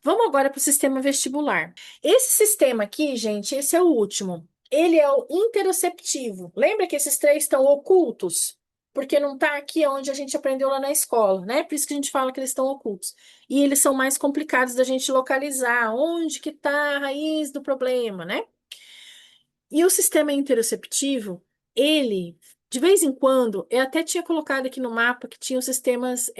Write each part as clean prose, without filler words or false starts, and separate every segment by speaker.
Speaker 1: Vamos agora para o sistema vestibular. Esse sistema aqui, gente, esse é o último. Ele é o interoceptivo. Lembra que esses três estão ocultos? Porque não está aqui onde a gente aprendeu lá na escola, né? Por isso que a gente fala que eles estão ocultos. E eles são mais complicados da gente localizar. Onde que está a raiz do problema, né? E o sistema interoceptivo, ele, de vez em quando, eu até tinha colocado aqui no mapa que tinham sistemas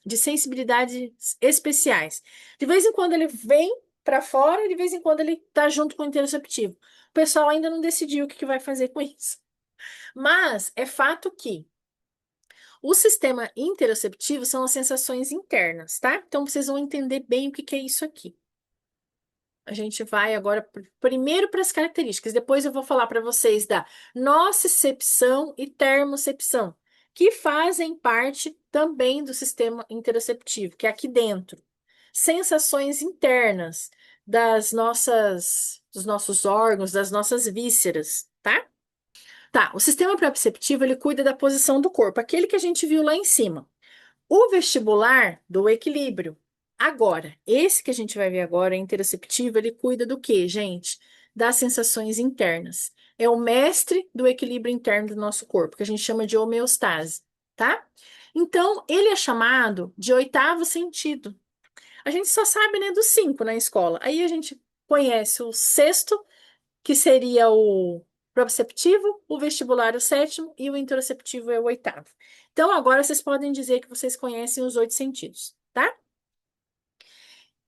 Speaker 1: de sensibilidade especiais. De vez em quando ele vem para fora e de vez em quando ele está junto com o interoceptivo. O pessoal ainda não decidiu o que que vai fazer com isso. Mas é fato que o sistema interoceptivo são as sensações internas, tá? Então vocês vão entender bem o que que é isso aqui. A gente vai agora primeiro para as características, depois eu vou falar para vocês da nocicepção e termocepção, que fazem parte também do sistema interoceptivo, que é aqui dentro. Sensações internas dos nossos órgãos, das nossas vísceras, tá? Tá, o sistema proprioceptivo, ele cuida da posição do corpo, aquele que a gente viu lá em cima. O vestibular do equilíbrio. Agora, esse que a gente vai ver agora, interoceptivo, ele cuida do quê, gente? Das sensações internas. É o mestre do equilíbrio interno do nosso corpo, que a gente chama de homeostase, tá? Então, ele é chamado de oitavo sentido. A gente só sabe, né, dos cinco na escola. Aí a gente conhece o sexto, que seria o proprioceptivo, o vestibular o sétimo e o interoceptivo é o oitavo. Então, agora vocês podem dizer que vocês conhecem os oito sentidos, tá?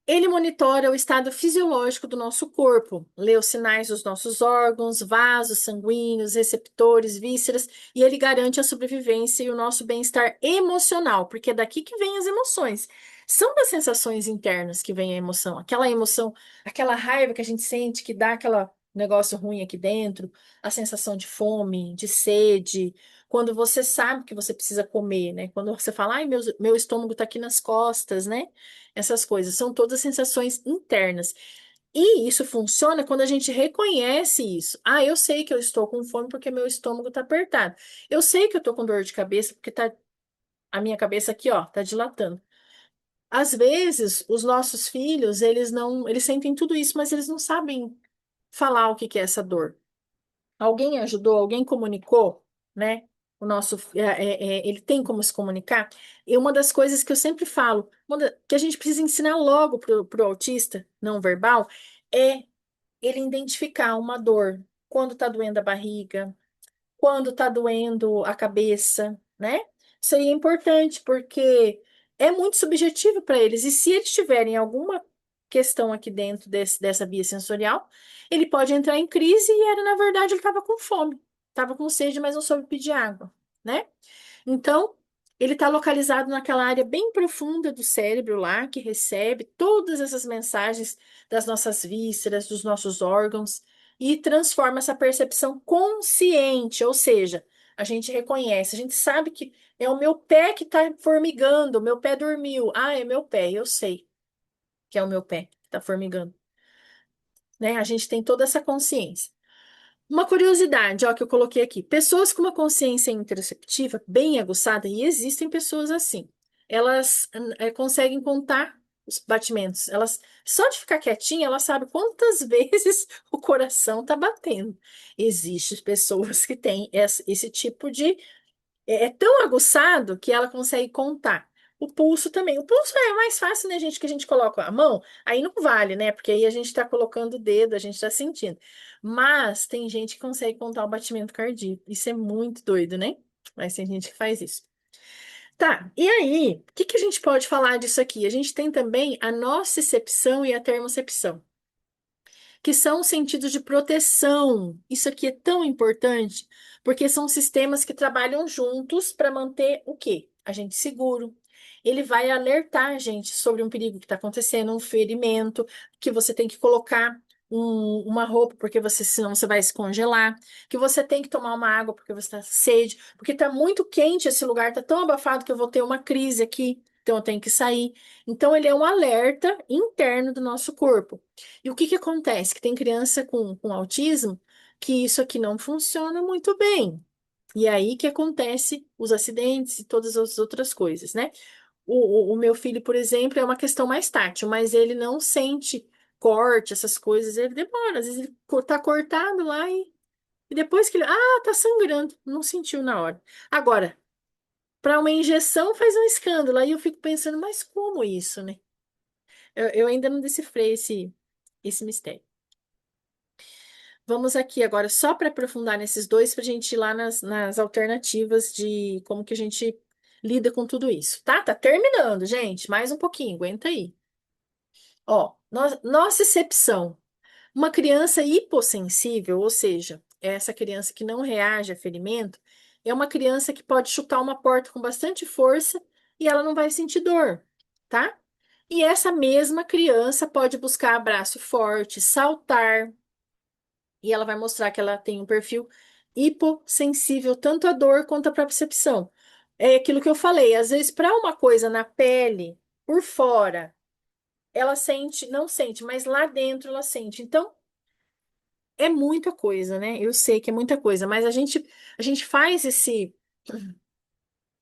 Speaker 1: Ele monitora o estado fisiológico do nosso corpo, lê os sinais dos nossos órgãos, vasos sanguíneos, receptores, vísceras, e ele garante a sobrevivência e o nosso bem-estar emocional, porque é daqui que vêm as emoções. São das sensações internas que vem a emoção, aquela raiva que a gente sente, que dá aquela negócio ruim aqui dentro, a sensação de fome, de sede, quando você sabe que você precisa comer, né? Quando você fala, ai, meu estômago tá aqui nas costas, né? Essas coisas são todas sensações internas. E isso funciona quando a gente reconhece isso. Ah, eu sei que eu estou com fome porque meu estômago está apertado. Eu sei que eu estou com dor de cabeça porque tá, a minha cabeça aqui, ó, tá dilatando. Às vezes, os nossos filhos, eles sentem tudo isso, mas eles não sabem falar o que que é essa dor. Alguém ajudou, alguém comunicou, né? Ele tem como se comunicar. E uma das coisas que eu sempre falo, que a gente precisa ensinar logo pro autista não verbal, é ele identificar uma dor. Quando tá doendo a barriga, quando tá doendo a cabeça, né? Isso aí é importante, porque é muito subjetivo para eles. E se eles tiverem alguma questão aqui dentro dessa via sensorial, ele pode entrar em crise e era, na verdade, ele estava com fome, estava com sede, mas não soube pedir água, né? Então, ele está localizado naquela área bem profunda do cérebro lá, que recebe todas essas mensagens das nossas vísceras, dos nossos órgãos, e transforma essa percepção consciente, ou seja, a gente reconhece, a gente sabe que é o meu pé que está formigando, o meu pé dormiu. Ah, é meu pé, eu sei que é o meu pé que está formigando, né? A gente tem toda essa consciência. Uma curiosidade, ó, que eu coloquei aqui. Pessoas com uma consciência interoceptiva bem aguçada, e existem pessoas assim, elas conseguem contar os batimentos. Elas, só de ficar quietinha, ela sabe quantas vezes o coração está batendo. Existem pessoas que têm esse tipo de é tão aguçado que ela consegue contar. O pulso também. O pulso é mais fácil, né, gente? Que a gente coloca a mão, aí não vale, né? Porque aí a gente está colocando o dedo, a gente está sentindo. Mas tem gente que consegue contar o batimento cardíaco. Isso é muito doido, né? Mas tem gente que faz isso. Tá, e aí, o que que a gente pode falar disso aqui? A gente tem também a nocicepção e a termocepção, que são os sentidos de proteção. Isso aqui é tão importante, porque são sistemas que trabalham juntos para manter o quê? A gente seguro. Ele vai alertar a gente sobre um perigo que está acontecendo, um ferimento, que você tem que colocar uma roupa, porque senão você vai se congelar, que você tem que tomar uma água porque você está sede, porque está muito quente esse lugar, está tão abafado que eu vou ter uma crise aqui, então eu tenho que sair. Então, ele é um alerta interno do nosso corpo. E o que que acontece? Que tem criança com autismo que isso aqui não funciona muito bem. E aí que acontece os acidentes e todas as outras coisas, né? O meu filho, por exemplo, é uma questão mais tátil, mas ele não sente corte, essas coisas, ele demora. Às vezes ele tá cortado lá e depois que ele. Ah, tá sangrando. Não sentiu na hora. Agora, para uma injeção faz um escândalo. Aí eu fico pensando, mas como isso, né? Eu ainda não decifrei esse mistério. Vamos aqui agora, só para aprofundar nesses dois, para a gente ir lá nas alternativas de como que a gente lida com tudo isso, tá? Tá terminando, gente. Mais um pouquinho, aguenta aí. Ó, nocicepção. Uma criança hipossensível, ou seja, é essa criança que não reage a ferimento, é uma criança que pode chutar uma porta com bastante força e ela não vai sentir dor, tá? E essa mesma criança pode buscar abraço forte, saltar, e ela vai mostrar que ela tem um perfil hipossensível tanto à dor quanto à propriocepção. É aquilo que eu falei, às vezes para uma coisa na pele, por fora, ela sente, não sente, mas lá dentro ela sente. Então, é muita coisa, né? Eu sei que é muita coisa, mas a gente faz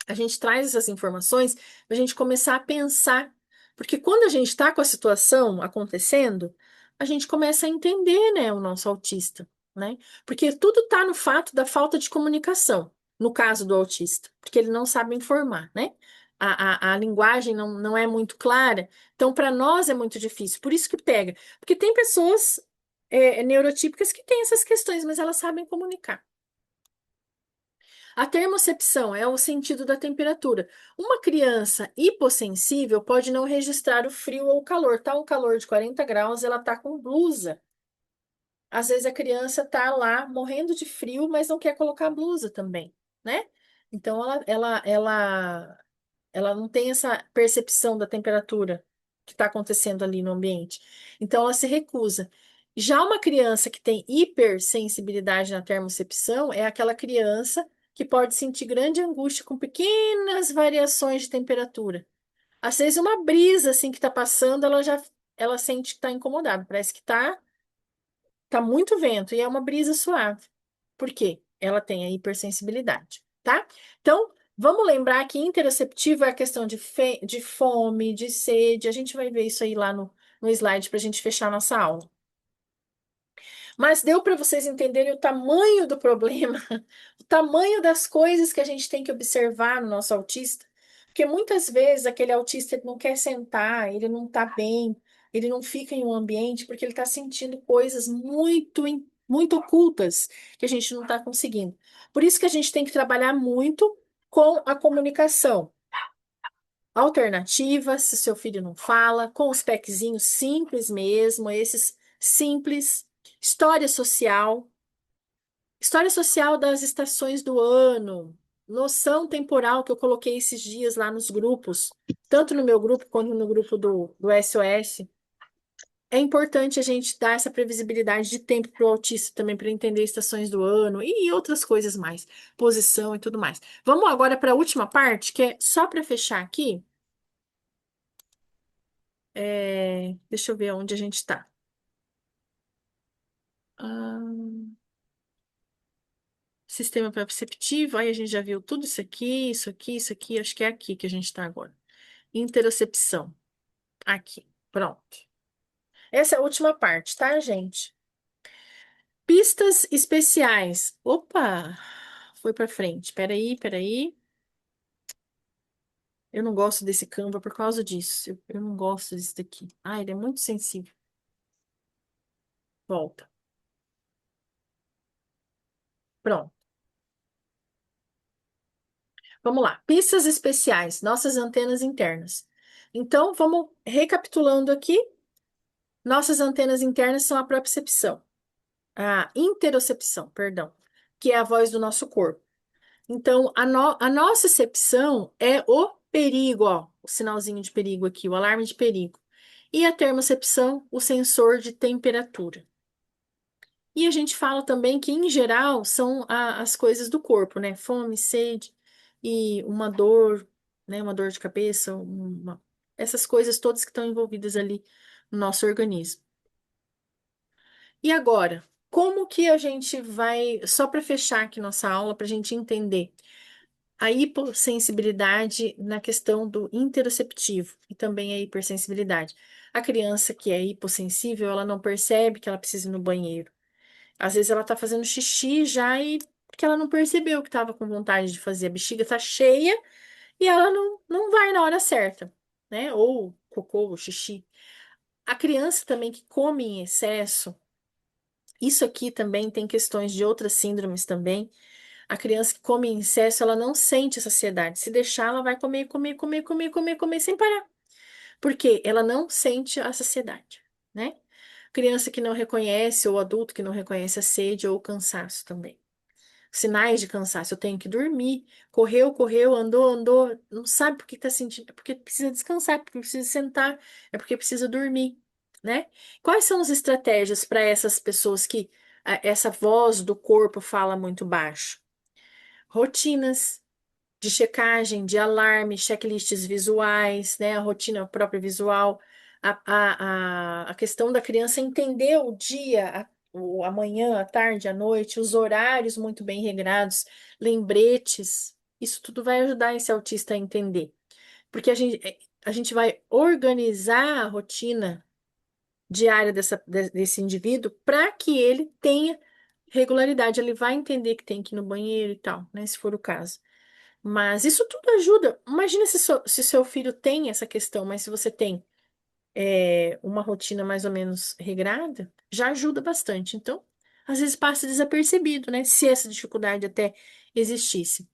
Speaker 1: a gente traz essas informações para a gente começar a pensar, porque quando a gente está com a situação acontecendo, a gente começa a entender, né, o nosso autista, né? Porque tudo está no fato da falta de comunicação, no caso do autista, porque ele não sabe informar, né? A linguagem não é muito clara, então para nós é muito difícil, por isso que pega. Porque tem pessoas neurotípicas que têm essas questões, mas elas sabem comunicar. A termocepção é o sentido da temperatura. Uma criança hipossensível pode não registrar o frio ou o calor. Tá um calor de 40 graus, ela tá com blusa. Às vezes a criança tá lá morrendo de frio, mas não quer colocar blusa também, né? Então ela não tem essa percepção da temperatura que está acontecendo ali no ambiente. Então ela se recusa. Já uma criança que tem hipersensibilidade na termocepção é aquela criança que pode sentir grande angústia com pequenas variações de temperatura. Às vezes uma brisa assim que está passando, ela sente que está incomodada. Parece que tá muito vento e é uma brisa suave. Por quê? Ela tem a hipersensibilidade, tá? Então, vamos lembrar que interoceptivo é a questão de fome, de sede. A gente vai ver isso aí lá no slide para a gente fechar a nossa aula. Mas deu para vocês entenderem o tamanho do problema, o tamanho das coisas que a gente tem que observar no nosso autista? Porque muitas vezes aquele autista ele não quer sentar, ele não está bem, ele não fica em um ambiente porque ele está sentindo coisas muito ocultas que a gente não está conseguindo. Por isso que a gente tem que trabalhar muito com a comunicação. Alternativa, se seu filho não fala, com os packzinhos simples mesmo, esses simples. História social, história social das estações do ano, noção temporal que eu coloquei esses dias lá nos grupos, tanto no meu grupo quanto no grupo do SOS. É importante a gente dar essa previsibilidade de tempo para o autista também, para entender estações do ano e outras coisas mais, posição e tudo mais. Vamos agora para a última parte, que é só para fechar aqui. Deixa eu ver onde a gente está. Sistema perceptivo, aí a gente já viu tudo isso aqui, isso aqui, isso aqui, acho que é aqui que a gente está agora. Interocepção. Aqui, pronto. Essa é a última parte, tá, gente? Pistas especiais. Opa! Foi para frente. Peraí, peraí. Eu não gosto desse Canva por causa disso. Eu não gosto desse daqui. Ah, ele é muito sensível. Volta. Pronto. Vamos lá. Pistas especiais, nossas antenas internas. Então, vamos recapitulando aqui. Nossas antenas internas são a propriocepção, a interocepção, perdão, que é a voz do nosso corpo. Então, a nossa cepção é o perigo, ó, o sinalzinho de perigo aqui, o alarme de perigo. E a termocepção, o sensor de temperatura. E a gente fala também que, em geral, são as coisas do corpo, né? Fome, sede e uma dor, né? Uma dor de cabeça, essas coisas todas que estão envolvidas ali no nosso organismo. E agora, como que a gente vai, só para fechar aqui nossa aula, para a gente entender, a hipossensibilidade na questão do interoceptivo e também a hipersensibilidade. A criança que é hipossensível, ela não percebe que ela precisa ir no banheiro. Às vezes ela tá fazendo xixi já e porque ela não percebeu que estava com vontade de fazer. A bexiga tá cheia e ela não vai na hora certa, né? Ou cocô, ou xixi. A criança também que come em excesso, isso aqui também tem questões de outras síndromes também. A criança que come em excesso, ela não sente saciedade. Se deixar, ela vai comer, comer, comer, comer, comer, comer sem parar. Porque ela não sente a saciedade, né? Criança que não reconhece, ou adulto que não reconhece a sede ou o cansaço também. Sinais de cansaço, eu tenho que dormir. Correu, correu, andou, andou. Não sabe por que está sentindo, é porque precisa descansar, porque precisa sentar, é porque precisa dormir, né? Quais são as estratégias para essas pessoas que essa voz do corpo fala muito baixo? Rotinas de checagem, de alarme, checklists visuais, né? A rotina própria visual, a questão da criança entender o dia, o amanhã, a tarde, a noite, os horários muito bem regrados, lembretes. Isso tudo vai ajudar esse autista a entender. Porque a gente vai organizar a rotina diária desse indivíduo para que ele tenha regularidade. Ele vai entender que tem que ir no banheiro e tal, né? Se for o caso. Mas isso tudo ajuda. Imagina se seu filho tem essa questão, mas se você tem uma rotina mais ou menos regrada, já ajuda bastante. Então, às vezes passa desapercebido, né? Se essa dificuldade até existisse.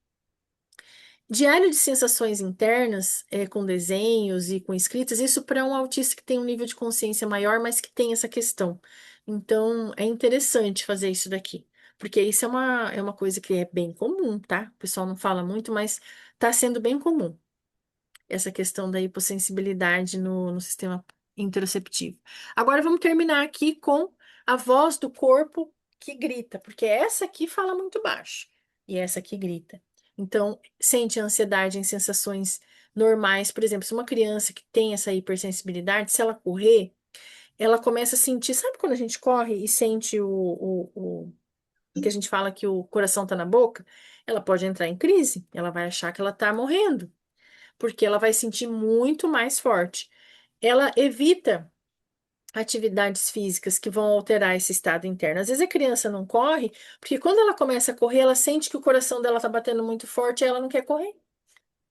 Speaker 1: Diário de sensações internas, com desenhos e com escritas, isso para um autista que tem um nível de consciência maior, mas que tem essa questão. Então, é interessante fazer isso daqui, porque isso é uma coisa que é bem comum, tá? O pessoal não fala muito, mas está sendo bem comum essa questão da hipossensibilidade no sistema interoceptivo. Agora vamos terminar aqui com a voz do corpo que grita, porque essa aqui fala muito baixo e essa aqui grita. Então, sente ansiedade em sensações normais. Por exemplo, se uma criança que tem essa hipersensibilidade, se ela correr, ela começa a sentir, sabe quando a gente corre e sente que a gente fala que o coração está na boca? Ela pode entrar em crise, ela vai achar que ela está morrendo porque ela vai sentir muito mais forte. Ela evita atividades físicas que vão alterar esse estado interno. Às vezes a criança não corre, porque quando ela começa a correr, ela sente que o coração dela está batendo muito forte e ela não quer correr.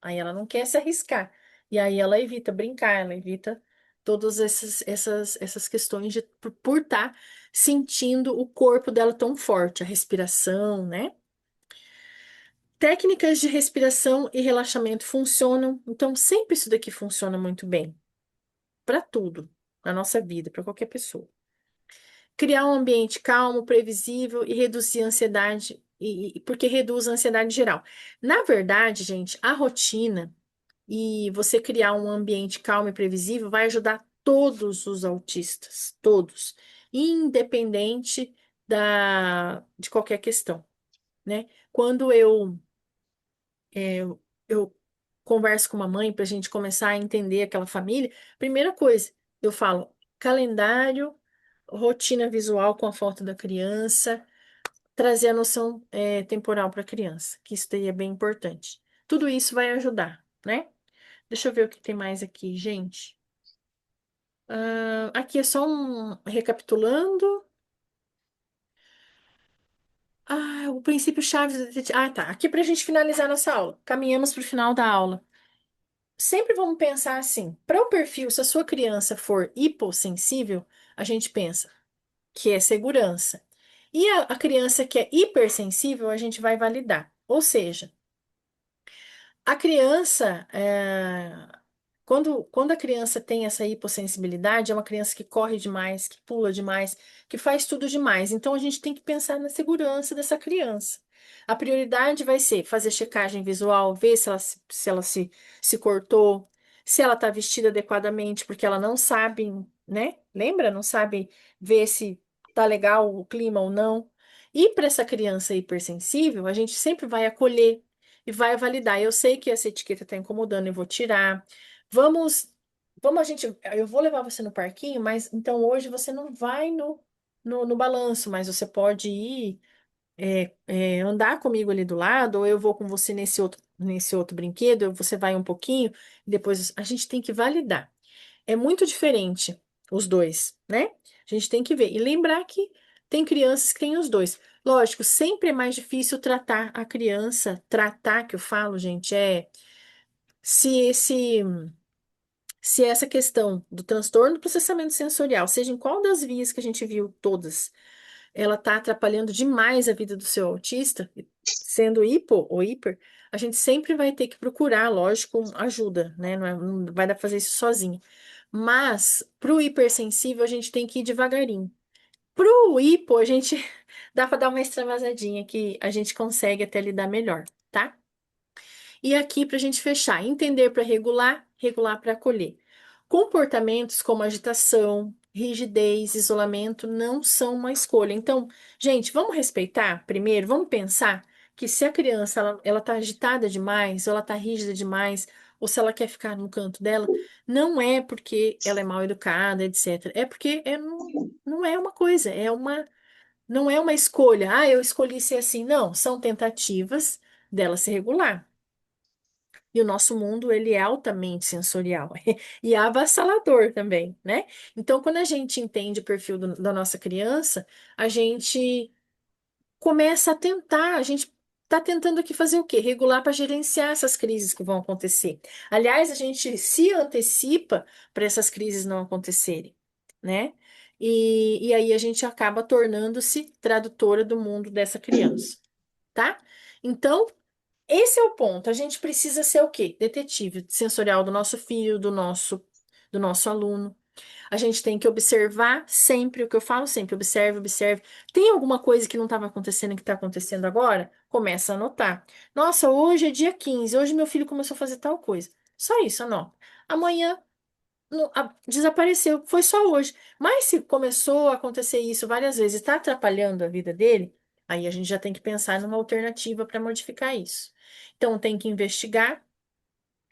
Speaker 1: Aí ela não quer se arriscar. E aí ela evita brincar, ela evita todas essas questões de por estar sentindo o corpo dela tão forte, a respiração, né? Técnicas de respiração e relaxamento funcionam, então sempre isso daqui funciona muito bem para tudo na nossa vida, para qualquer pessoa. Criar um ambiente calmo, previsível e reduzir a ansiedade, porque reduz a ansiedade geral. Na verdade, gente, a rotina e você criar um ambiente calmo e previsível vai ajudar todos os autistas, todos, independente de qualquer questão, né? Quando eu converso com uma mãe para a gente começar a entender aquela família, primeira coisa, eu falo calendário, rotina visual com a foto da criança, trazer a noção temporal para a criança, que isso daí é bem importante. Tudo isso vai ajudar, né? Deixa eu ver o que tem mais aqui, gente. Aqui é só um recapitulando. O princípio chave. Tá. Aqui para a gente finalizar nossa aula. Caminhamos para o final da aula. Sempre vamos pensar assim, para o perfil, se a sua criança for hipossensível, a gente pensa que é segurança. E a criança que é hipersensível, a gente vai validar. Ou seja, a criança, quando a criança tem essa hipossensibilidade, é uma criança que corre demais, que pula demais, que faz tudo demais. Então a gente tem que pensar na segurança dessa criança. A prioridade vai ser fazer checagem visual, ver se cortou, se ela está vestida adequadamente, porque ela não sabe, né? Lembra? Não sabe ver se tá legal o clima ou não. E para essa criança hipersensível, a gente sempre vai acolher e vai validar. Eu sei que essa etiqueta está incomodando, eu vou tirar. Vamos, eu vou levar você no parquinho, mas então hoje você não vai no balanço, mas você pode ir andar comigo ali do lado, ou eu vou com você nesse outro. nesse outro brinquedo, você vai um pouquinho, depois a gente tem que validar. É muito diferente os dois, né? A gente tem que ver. E lembrar que tem crianças que têm os dois. Lógico, sempre é mais difícil tratar a criança. Tratar, que eu falo, gente, se esse, se essa questão do transtorno do processamento sensorial, seja em qual das vias que a gente viu todas, ela está atrapalhando demais a vida do seu autista, sendo hipo ou hiper, a gente sempre vai ter que procurar, lógico, ajuda, né? Não vai dar pra fazer isso sozinho. Mas para o hipersensível, a gente tem que ir devagarinho. Para o hipo, a gente dá para dar uma extravasadinha que a gente consegue até lidar melhor, tá? E aqui, para a gente fechar, entender para regular, regular para acolher. Comportamentos como agitação, rigidez, isolamento não são uma escolha. Então, gente, vamos respeitar primeiro, vamos pensar que se a criança ela tá agitada demais, ou ela tá rígida demais, ou se ela quer ficar no canto dela, não é porque ela é mal educada, etc. É porque não é uma coisa, não é uma escolha. Ah, eu escolhi ser assim. Não, são tentativas dela se regular. E o nosso mundo, ele é altamente sensorial e é avassalador também, né? Então, quando a gente entende o perfil da nossa criança, a gente começa a tentar, a gente está tentando aqui fazer o quê? Regular para gerenciar essas crises que vão acontecer. Aliás, a gente se antecipa para essas crises não acontecerem, né? E aí a gente acaba tornando-se tradutora do mundo dessa criança, tá? Então, esse é o ponto. A gente precisa ser o quê? Detetive sensorial do nosso filho, do nosso aluno. A gente tem que observar sempre, o que eu falo sempre, observe, observe. Tem alguma coisa que não estava acontecendo que está acontecendo agora? Começa a anotar. Nossa, hoje é dia 15, hoje meu filho começou a fazer tal coisa. Só isso, anota. Amanhã desapareceu, foi só hoje. Mas se começou a acontecer isso várias vezes e está atrapalhando a vida dele, aí a gente já tem que pensar numa alternativa para modificar isso. Então tem que investigar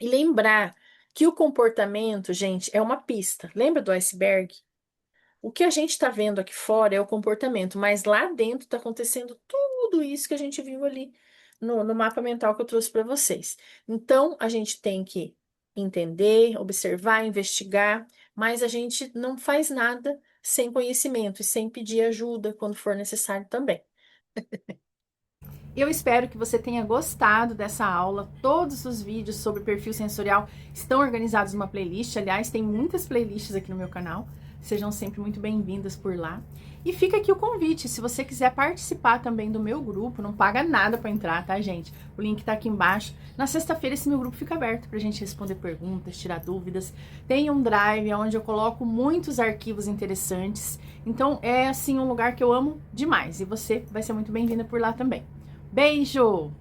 Speaker 1: e lembrar que o comportamento, gente, é uma pista. Lembra do iceberg? O que a gente está vendo aqui fora é o comportamento, mas lá dentro está acontecendo tudo isso que a gente viu ali no mapa mental que eu trouxe para vocês. Então, a gente tem que entender, observar, investigar, mas a gente não faz nada sem conhecimento e sem pedir ajuda quando for necessário também. Eu espero que você tenha gostado dessa aula. Todos os vídeos sobre perfil sensorial estão organizados numa playlist. Aliás, tem muitas playlists aqui no meu canal. Sejam sempre muito bem-vindas por lá. E fica aqui o convite, se você quiser participar também do meu grupo, não paga nada para entrar, tá, gente? O link tá aqui embaixo. Na sexta-feira esse meu grupo fica aberto pra gente responder perguntas, tirar dúvidas. Tem um drive onde eu coloco muitos arquivos interessantes. Então é assim um lugar que eu amo demais e você vai ser muito bem-vinda por lá também. Beijo!